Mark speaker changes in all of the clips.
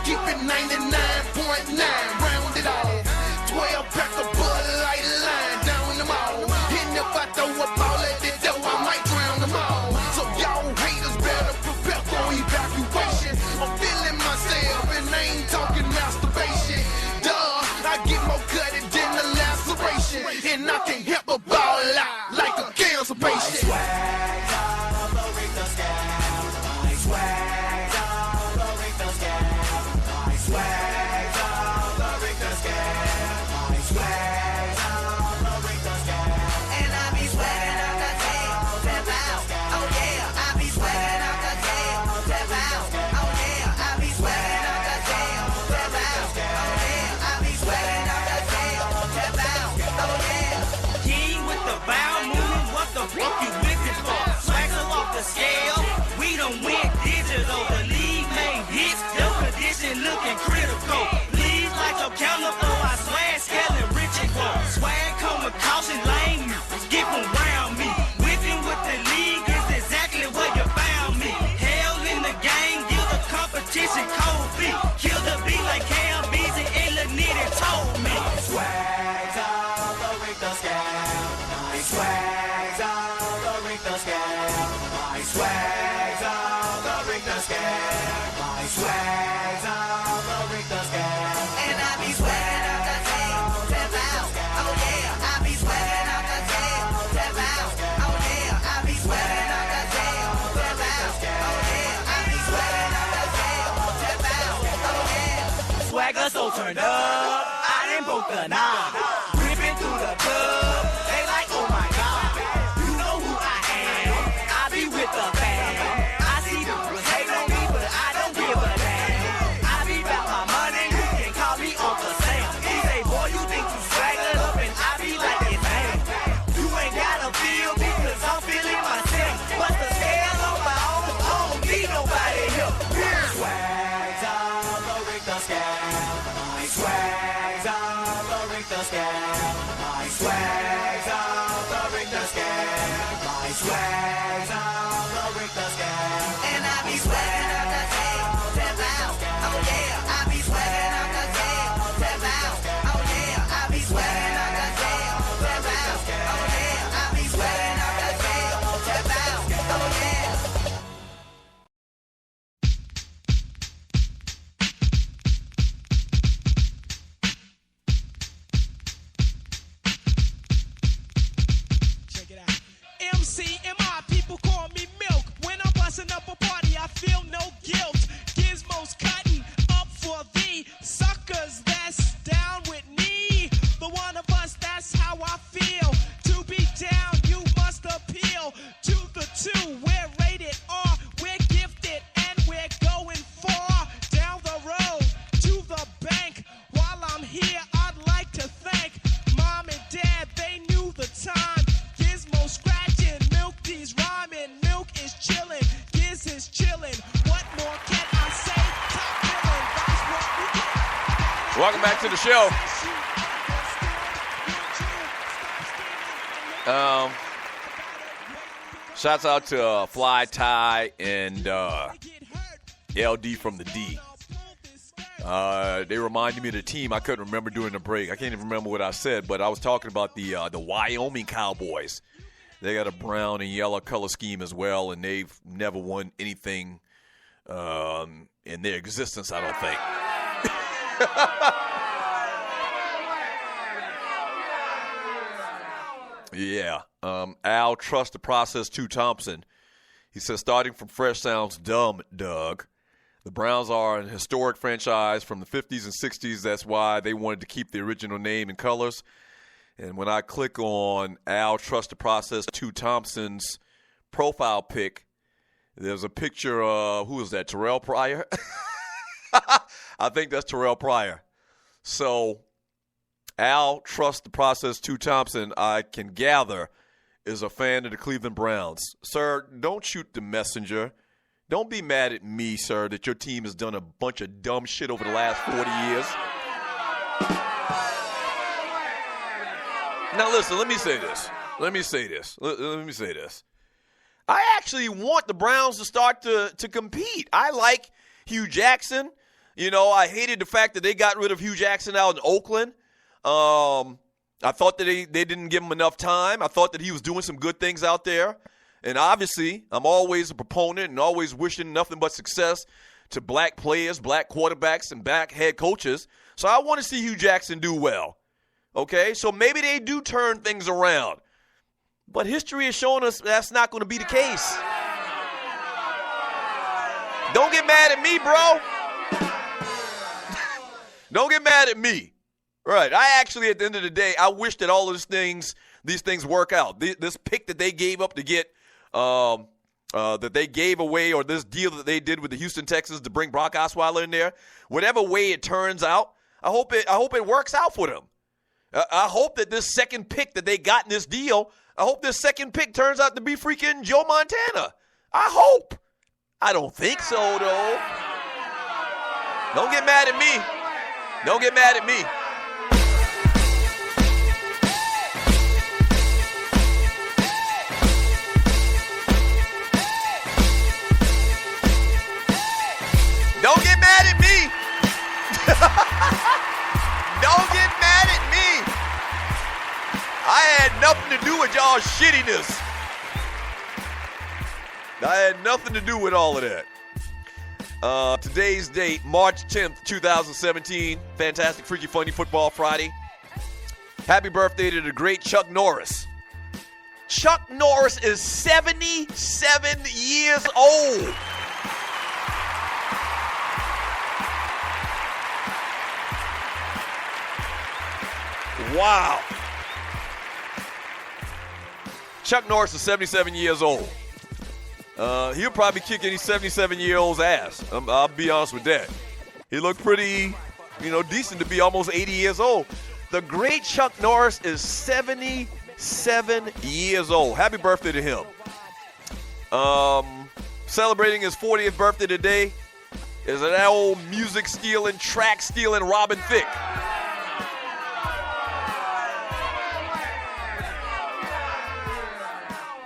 Speaker 1: Keep it 99.9, round it off. 12 pack of Bud Light line down the mall. And if I throw a ball at the door, I might drown them all. So y'all haters better prepare for evacuation. I'm feeling myself and I ain't talking masturbation. Duh, I get more gutted than the laceration. And I can't help but ball out like a cancer patient.
Speaker 2: Swags all over the scale. My swags all over the scale. My swags all over the scale. My swags all over the scale.
Speaker 3: And I be sweating out the tail, step out. Oh yeah, I be sweating out the tail, step out. Oh yeah, I be sweating out the tail, step out. Oh yeah, I be sweating out the tail, step out. Oh yeah.
Speaker 4: King with the bow moving, what the fuck you looking for? Swagger off the scale, we done went digital. The league made hits, your condition looking critical. Please light your candle for our swag scaling rich and poor. Swag come with caution, lane me, skip around me. Whipping with the league is exactly where you found me. Hell in the game, give the competition cold feet. Kill the beat like Cam Beastin and Lanita told me.
Speaker 2: Swags all over the scale. My swags all over the scale. My swags all over the scale. My swags all over the scale.
Speaker 3: And I be sweating out the tail, step out. Oh yeah, I be sweating out the tail, step out. Oh yeah, I be sweating out the tail, step out. Oh yeah, I be sweating out the tail, step out. Oh yeah.
Speaker 4: Swagger so turned up, I done broke the knob. Ripping through the club, they like, oh my god. You know who I am, I be with the fam. I see the girls hate on me, but I don't give a damn. I be about my money, you can call me Uncle Sam. He say, boy, you think you swaggered up, and I be like, it's man. You ain't gotta feel me, cause I'm feeling myself. But the scale on my own, I don't need nobody help.
Speaker 2: Swags all over the scale. My swags all over the scale. My swags all over the scale. My swags all over the scale.
Speaker 3: And I be sweating out the tail, step out. Oh yeah, I be sweating out the tail, step out. Oh yeah, I be sweating out the tail, step out. Oh yeah, I be sweating out the tail, step out. Oh yeah.
Speaker 5: Check it out. MCMI, people call me Milk. When I'm busting up a party, I feel no guilt. Gizmos cutting up for the suckers that's down with me. The one of us, that's how I feel. To be down, you must appeal to the two. We're rated R, we're gifted, and we're going far down the road to the bank. While I'm here, I'd like to thank Mom and Dad, they knew the time. Gizmo scratching, Milk D's rhyming, Milk is chilling, Giz is chilling. What more can I say? Top billing, that's what we get.
Speaker 6: Welcome back to the show. Shouts out to Fly Tie and LD from the D. They reminded me of the team I couldn't remember during the break. I can't even remember what I said, but I was talking about the Wyoming Cowboys. They got a brown and yellow color scheme as well, and they've never won anything in their existence, I don't think. Yeah. Al Trust the Process 2 Thompson. He says, starting from fresh sounds dumb, Doug. The Browns are an historic franchise from the 50s and 60s. That's why they wanted to keep the original name and colors. And when I click on Al Trust the Process 2 Thompson's profile pic, there's a picture of, who is that, Terrell Pryor? I think that's Terrell Pryor. So Al Trust the Process 2 Thompson, I can gather, is a fan of the Cleveland Browns. Sir, don't shoot the messenger. Don't be mad at me, sir, that your team has done a bunch of dumb shit over the last 40 years. Now, listen, let me say this. I actually want the Browns to start to compete. I like Hugh Jackson. You know, I hated the fact that they got rid of Hugh Jackson out in Oakland. I thought that they didn't give him enough time. I thought that he was doing some good things out there. And obviously, I'm always a proponent and always wishing nothing but success to black players, black quarterbacks, and black head coaches. So I want to see Hugh Jackson do well. Okay? So maybe they do turn things around. But history has shown us that's not going to be the case. Don't get mad at me, bro. Don't get mad at me. Right. I actually, at the end of the day, I wish that all of these things work out. This pick that they gave up to get, that they gave away, or this deal that they did with the Houston Texans to bring Brock Osweiler in there, whatever way it turns out, I hope it works out for them. I hope that this second pick that they got in this deal, I hope this second pick turns out to be freaking Joe Montana. I hope. I don't think so, though. Don't get mad at me. Don't get mad at me. Don't get mad at me. Don't get mad at me. I had nothing to do with y'all's shittiness. I had nothing to do with all of that. Today's date, March 10th, 2017. Fantastic, Freaky, Funny Football Friday. Happy birthday to the great Chuck Norris. Chuck Norris is 77 years old. Wow. Chuck Norris is 77 years old. He'll probably kick any 77-year-old's ass. I'll be honest with that. He looked pretty, decent to be almost 80 years old. The great Chuck Norris is 77 years old. Happy birthday to him. Celebrating his 40th birthday today is that old music-stealing, track-stealing Robin Thicke.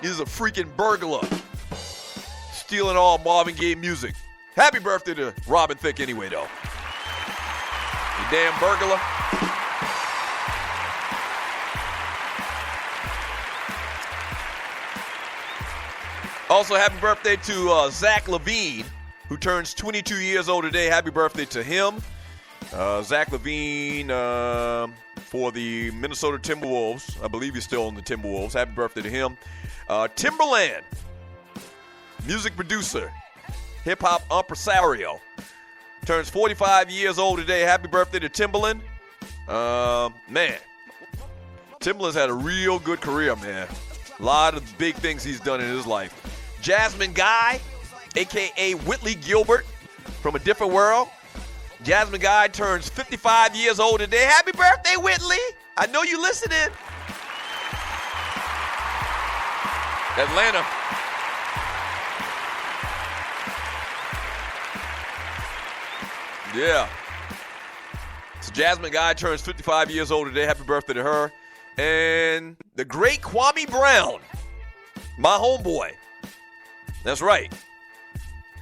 Speaker 6: He's a freaking burglar, stealing all Marvin Gaye music. Happy birthday to Robin Thicke anyway, though. You damn burglar. Also, happy birthday to Zach LaVine, who turns 22 years old today. Happy birthday to him. Zach LaVine for the Minnesota Timberwolves. I believe he's still on the Timberwolves. Happy birthday to him. Timberland, music producer, hip-hop impresario, turns 45 years old today. Happy birthday to Timberland. Man, Timberland's had a real good career, man. A lot of big things he's done in his life. Jasmine Guy, a.k.a. Whitley Gilbert from A Different World. Jasmine Guy turns 55 years old today. Happy birthday, Whitley. I know you listening. Atlanta. Yeah. So Jasmine Guy turns 55 years old today. Happy birthday to her. And the great Kwame Brown, my homeboy. That's right.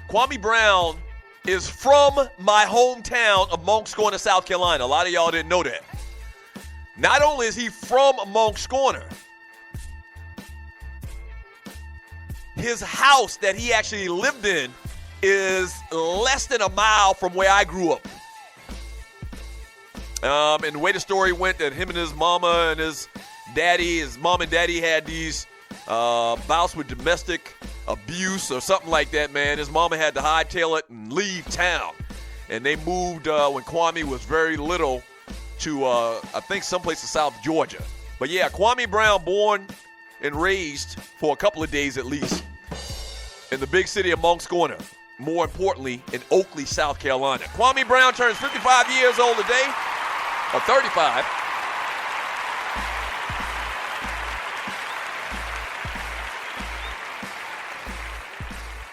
Speaker 6: Kwame Brown is from my hometown of Moncks Corner, South Carolina. A lot of y'all didn't know that. Not only is he from Moncks Corner, his house that he actually lived in is less than a mile from where I grew up. And the way the story went, that him and his mama and his mom and daddy had these bouts with domestic abuse or something like that, man. His mama had to hightail it and leave town. And they moved when Kwame was very little to, I think, someplace in South Georgia. But yeah, Kwame Brown, born and raised for a couple of days at least in the big city of Moncks Corner. More importantly, in Oakley, South Carolina. Kwame Brown turns 55 years old today, or 35.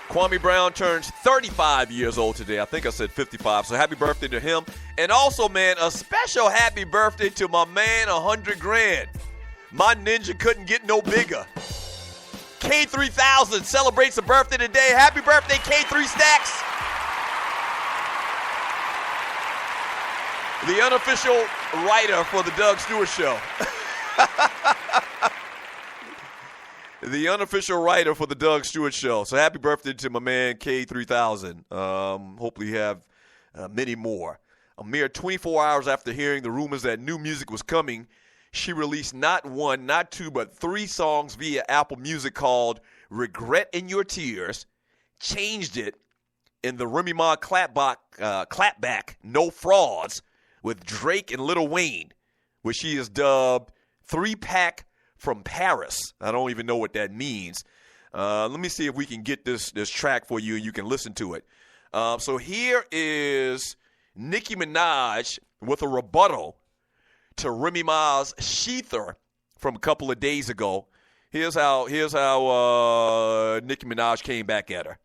Speaker 6: Kwame Brown turns 35 years old today. I think I said 55, so happy birthday to him. And also, man, a special happy birthday to my man, 100 grand. My ninja couldn't get no bigger. K3000 celebrates a birthday today. Happy birthday, K3 Stacks. the unofficial writer for the Doug Stewart Show. The unofficial writer for the Doug Stewart Show. So happy birthday to my man K3000. Hopefully you have many more. A mere 24 hours after hearing the rumors that new music was coming, she released not one, not two, but 3 songs via Apple Music called Regret in Your Tears, changed it in the Remy Ma clapback, No Frauds, with Drake and Lil Wayne, which she has dubbed 3-Pack from Paris. I don't even know what that means. Let me see if we can get this track for you and you can listen to it. So here is Nicki Minaj with a rebuttal to Remy Ma's Sheether from a couple of days ago. Here's how Nicki Minaj came back at her.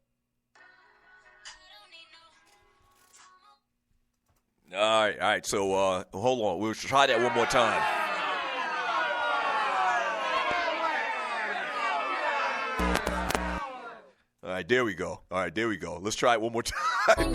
Speaker 6: All right. So hold on. We'll try that one more time. All right, there we go. Let's try it one more time.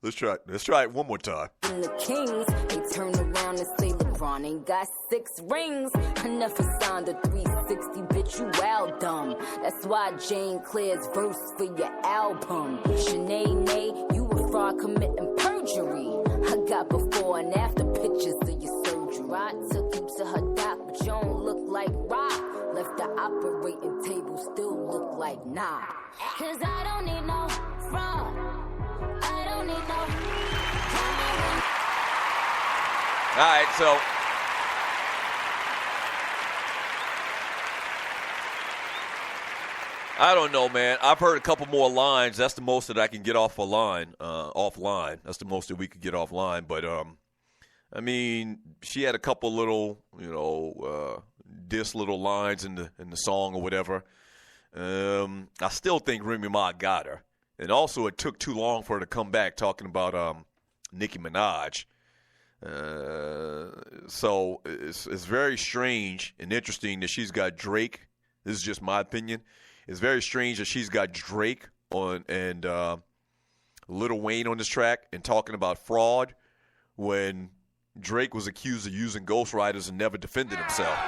Speaker 6: Let's try it one more time.
Speaker 7: The Kings, they turn around and say LeBron ain't got 6 rings. I never signed a 360, bitch, you wild dumb. That's why Jane Claire's verse for your album. Shanae, you a fraud committing perjury. I got before and after pictures of your surgery. I took you to her doc, but you don't look like Rock. Left the operating table, still look like nah. Cause I don't need no fraud. I don't need no.
Speaker 6: All right, so I don't know, man. I've heard a couple more lines. That's the most that I can get offline. That's the most that we could get offline. But I mean, she had a couple little, diss little lines in the song or whatever. I still think Remy Ma got her. And also, it took too long for her to come back talking about Nicki Minaj. So it's very strange and interesting that she's got Drake. This is just my opinion. It's very strange that she's got Drake on and Lil Wayne on this track and talking about fraud when Drake was accused of using ghostwriters and never defended himself.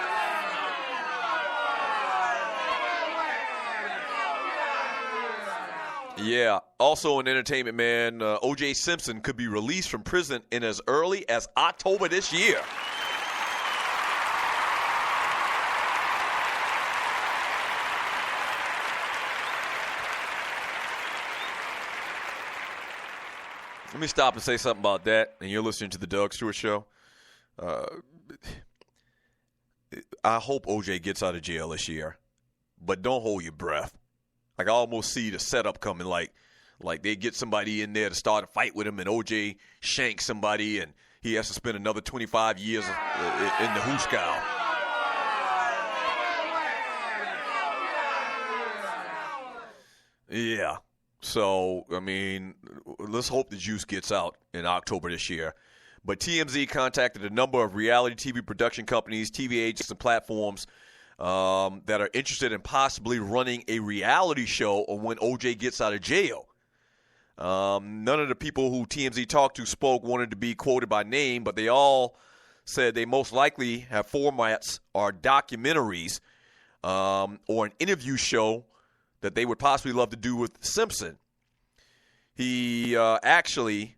Speaker 6: Yeah. Also in entertainment, man, O.J. Simpson could be released from prison in as early as October this year. Let me stop and say something about that, and you're listening to the Doug Stewart Show. I hope O.J. gets out of jail this year, but don't hold your breath. Like, I almost see the setup coming, like they get somebody in there to start a fight with him, and O.J. shanks somebody, and he has to spend another 25 years in the hooskow. Yeah. So, I mean, let's hope the juice gets out in October this year. But TMZ contacted a number of reality TV production companies, TV agents, and platforms that are interested in possibly running a reality show on when OJ gets out of jail. None of the people who TMZ talked to wanted to be quoted by name, but they all said they most likely have formats or documentaries or an interview show that they would possibly love to do with Simpson. He co-wrote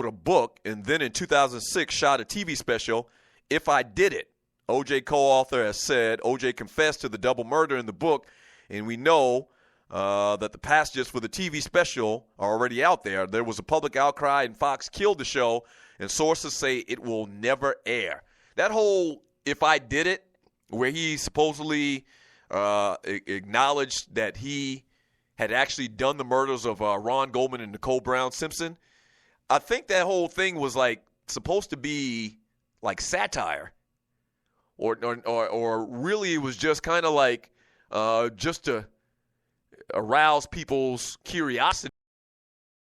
Speaker 6: a book and then in 2006 shot a TV special, If I Did It. O.J. co-author has said O.J. confessed to the double murder in the book, and we know that the passages for the TV special are already out there. There was a public outcry, and Fox killed the show, and sources say it will never air. That whole If I Did It, where he supposedly acknowledged that he had actually done the murders of Ron Goldman and Nicole Brown Simpson, I think that whole thing was like supposed to be like satire. Or really it was just kind of like just to arouse people's curiosity.